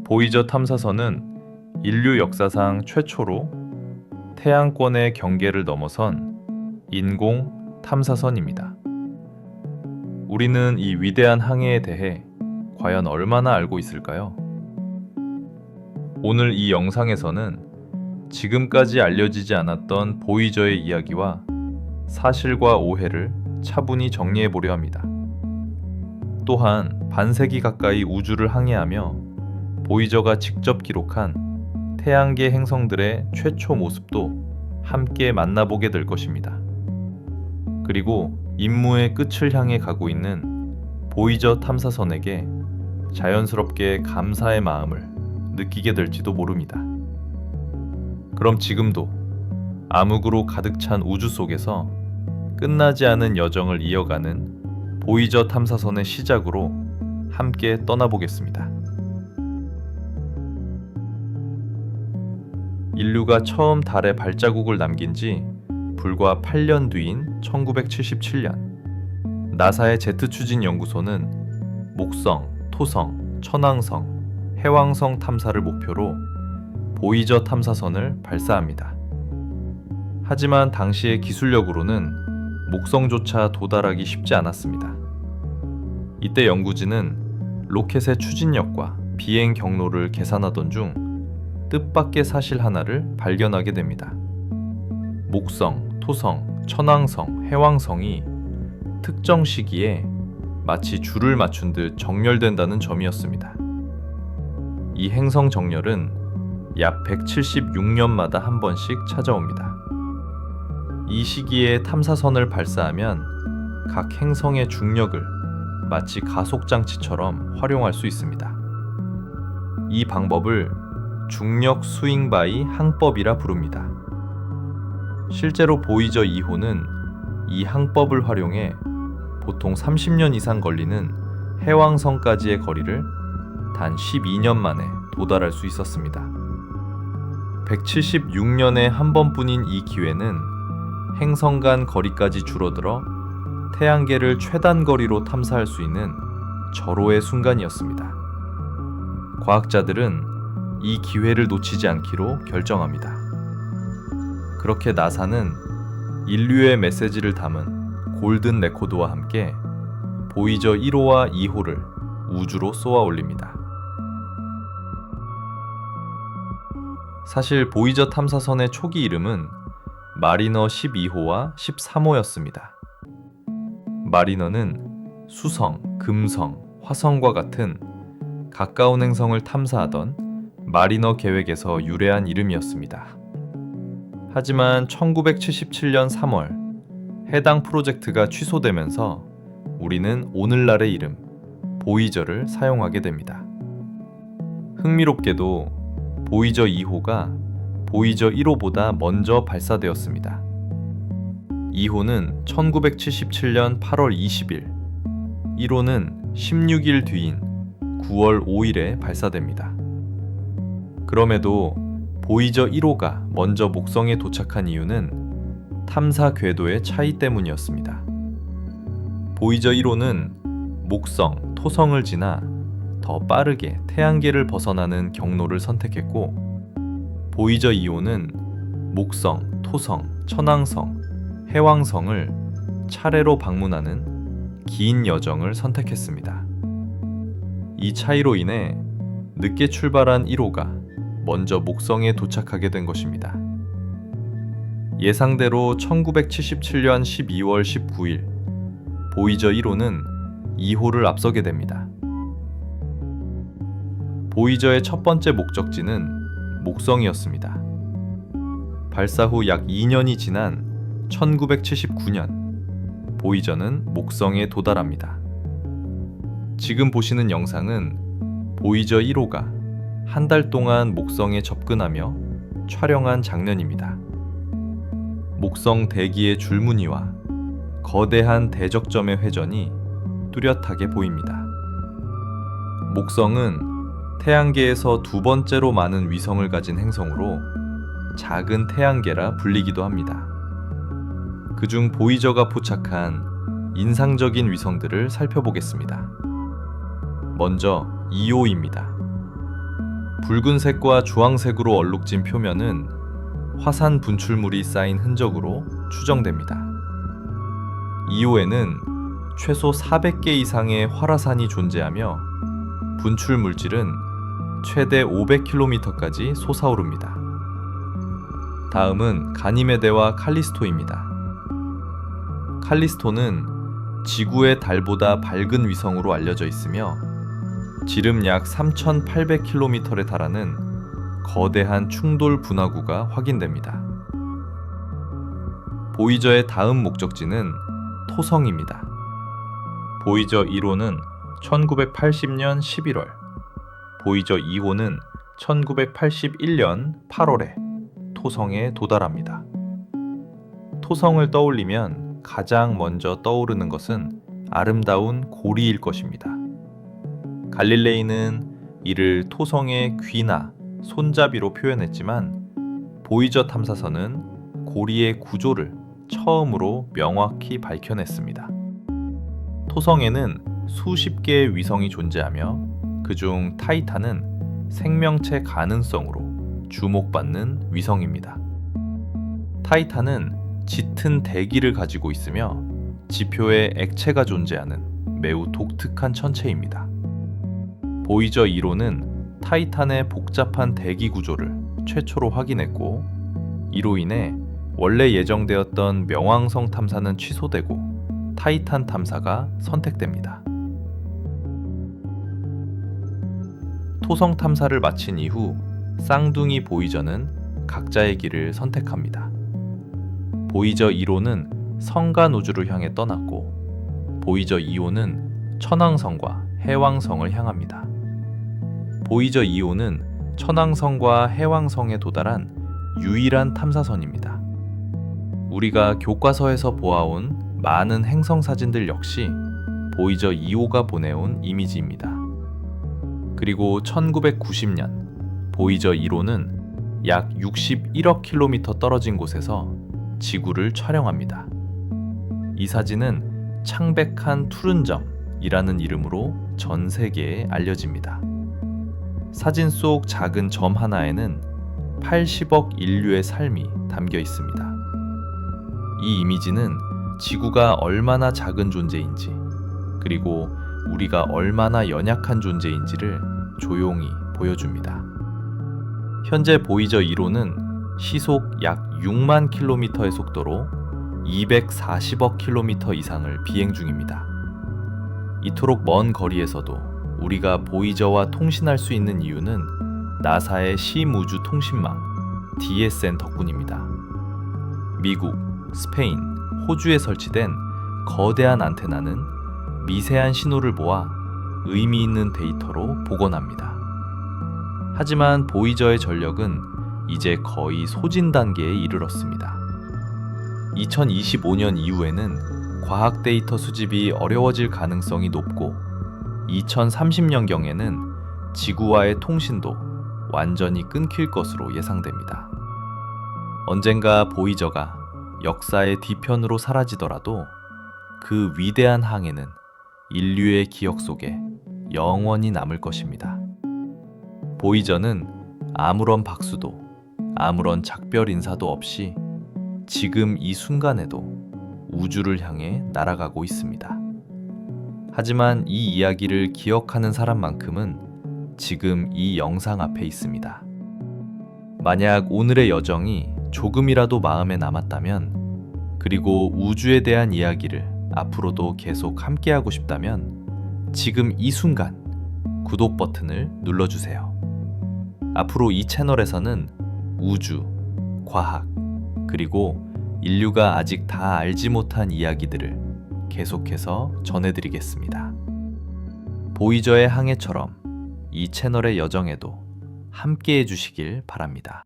보이저 탐사선은 인류 역사상 최초로 태양권의 경계를 넘어선 인공 탐사선입니다. 우리는 이 위대한 항해에 대해 과연 얼마나 알고 있을까요? 오늘 이 영상에서는 지금까지 알려지지 않았던 보이저의 이야기와 사실과 오해를 차분히 정리해 보려 합니다. 또한 반세기 가까이 우주를 항해하며 보이저가 직접 기록한 태양계 행성들의 최초 모습도 함께 만나보게 될 것입니다. 그리고 임무의 끝을 향해 가고 있는 보이저 탐사선에게 자연스럽게 감사의 마음을 느끼게 될지도 모릅니다. 그럼 지금도 암흑으로 가득 찬 우주 속에서 끝나지 않은 여정을 이어가는 보이저 탐사선의 시작으로 함께 떠나보겠습니다. 인류가 처음 달에 발자국을 남긴 지 불과 8년 뒤인 1977년, 나사의 제트 추진 연구소는 목성, 토성, 천왕성, 해왕성 탐사를 목표로 보이저 탐사선을 발사합니다. 하지만 당시의 기술력으로는 목성조차 도달하기 쉽지 않았습니다. 이때 연구진은 로켓의 추진력과 비행 경로를 계산하던 중 뜻밖의 사실 하나를 발견하게 됩니다. 목성, 토성, 천왕성, 해왕성이 특정 시기에 마치 줄을 맞춘 듯 정렬된다는 점이었습니다. 이 행성 정렬은 약 176년마다 한 번씩 찾아옵니다. 이 시기에 탐사선을 발사하면 각 행성의 중력을 마치 가속장치처럼 활용할 수 있습니다. 이 방법을 중력 스윙 바이 항법이라 부릅니다. 실제로 보이저 2호는 이 항법을 활용해 보통 30년 이상 걸리는 해왕성까지의 거리를 단 12년 만에 도달할 수 있었습니다. 176년에 한 번뿐인 이 기회는 행성 간 거리까지 줄어들어 태양계를 최단 거리로 탐사할 수 있는 절호의 순간이었습니다. 과학자들은 이 기회를 놓치지 않기로 결정합니다. 그렇게 나사는 인류의 메시지를 담은 골든 레코드와 함께 보이저 1호와 2호를 우주로 쏘아 올립니다. 사실 보이저 탐사선의 초기 이름은 마리너 12호와 13호였습니다. 마리너는 수성, 금성, 화성과 같은 가까운 행성을 탐사하던 마리너 계획에서 유래한 이름이었습니다. 하지만 1977년 3월 해당 프로젝트가 취소되면서 우리는 오늘날의 이름 보이저를 사용하게 됩니다. 흥미롭게도 보이저 2호가 보이저 1호보다 먼저 발사되었습니다. 2호는 1977년 8월 20일, 1호는 16일 뒤인 9월 5일에 발사됩니다. 그럼에도 보이저 1호가 먼저 목성에 도착한 이유는 탐사 궤도의 차이 때문이었습니다. 보이저 1호는 목성, 토성을 지나 더 빠르게 태양계를 벗어나는 경로를 선택했고, 보이저 2호는 목성, 토성, 천왕성, 해왕성을 차례로 방문하는 긴 여정을 선택했습니다. 이 차이로 인해 늦게 출발한 1호가 먼저 목성에 도착하게 된 것입니다. 예상대로 1977년 12월 19일 보이저 1호는 2호를 앞서게 됩니다. 보이저의 첫 번째 목적지는 목성이었습니다. 발사 후 약 2년이 지난 1979년 보이저는 목성에 도달합니다. 지금 보시는 영상은 보이저 1호가 한 달 동안 목성에 접근하며 촬영한 장면입니다. 목성 대기의 줄무늬와 거대한 대적점의 회전이 뚜렷하게 보입니다. 목성은 태양계에서 두 번째로 많은 위성을 가진 행성으로 작은 태양계라 불리기도 합니다. 그중 보이저가 포착한 인상적인 위성들을 살펴보겠습니다. 먼저 2호입니다. 붉은색과 주황색으로 얼룩진 표면은 화산 분출물이 쌓인 흔적으로 추정됩니다. 2호에는 최소 400개 이상의 활화산이 존재하며 분출 물질은 최대 500km까지 솟아오릅니다. 다음은 가니메데와 칼리스토입니다. 칼리스토는 지구의 달보다 밝은 위성으로 알려져 있으며 지름 약 3,800km에 달하는 거대한 충돌 분화구가 확인됩니다. 보이저의 다음 목적지는 토성입니다. 보이저 1호는 1980년 11월, 보이저 2호는 1981년 8월에 토성에 도달합니다. 토성을 떠올리면 가장 먼저 떠오르는 것은 아름다운 고리일 것입니다. 갈릴레이는 이를 토성의 귀나 손잡이로 표현했지만 보이저 탐사선은 고리의 구조를 처음으로 명확히 밝혀냈습니다. 토성에는 수십 개의 위성이 존재하며 그중 타이탄은 생명체 가능성으로 주목받는 위성입니다. 타이탄은 짙은 대기를 가지고 있으며 지표에 액체가 존재하는 매우 독특한 천체입니다. 보이저 1호는 타이탄의 복잡한 대기 구조를 최초로 확인했고 이로 인해 원래 예정되었던 명왕성 탐사는 취소되고 타이탄 탐사가 선택됩니다. 토성 탐사를 마친 이후 쌍둥이 보이저는 각자의 길을 선택합니다. 보이저 1호는 성간 우주를 향해 떠났고 보이저 2호는 천왕성과 해왕성을 향합니다. 보이저 2호는 천왕성과 해왕성에 도달한 유일한 탐사선입니다. 우리가 교과서에서 보아온 많은 행성 사진들 역시 보이저 2호가 보내온 이미지입니다. 그리고 1990년 보이저 1호는 약 61억 킬로미터 떨어진 곳에서 지구를 촬영합니다. 이 사진은 창백한 푸른 점이라는 이름으로 전 세계에 알려집니다. 사진 속 작은 점 하나에는 80억 인류의 삶이 담겨 있습니다. 이 이미지는 지구가 얼마나 작은 존재인지, 그리고 우리가 얼마나 연약한 존재인지를 조용히 보여줍니다. 현재 보이저 1호는 시속 약 6만 킬로미터의 속도로 240억 킬로미터 이상을 비행 중입니다. 이토록 먼 거리에서도 우리가 보이저와 통신할 수 있는 이유는 나사의 심우주 통신망 DSN 덕분입니다. 미국, 스페인, 호주에 설치된 거대한 안테나는 미세한 신호를 모아 의미 있는 데이터로 복원합니다. 하지만 보이저의 전력은 이제 거의 소진 단계에 이르렀습니다. 2025년 이후에는 과학 데이터 수집이 어려워질 가능성이 높고 2030년경에는 지구와의 통신도 완전히 끊길 것으로 예상됩니다. 언젠가 보이저가 역사의 뒤편으로 사라지더라도 그 위대한 항해는 인류의 기억 속에 영원히 남을 것입니다. 보이저는 아무런 박수도 아무런 작별 인사도 없이 지금 이 순간에도 우주를 향해 날아가고 있습니다. 하지만 이 이야기를 기억하는 사람만큼은 지금 이 영상 앞에 있습니다. 만약 오늘의 여정이 조금이라도 마음에 남았다면, 그리고 우주에 대한 이야기를 앞으로도 계속 함께하고 싶다면 지금 이 순간 구독 버튼을 눌러주세요. 앞으로 이 채널에서는 우주, 과학, 그리고 인류가 아직 다 알지 못한 이야기들을 계속해서 전해드리겠습니다. 보이저의 항해처럼 이 채널의 여정에도 함께해 주시길 바랍니다.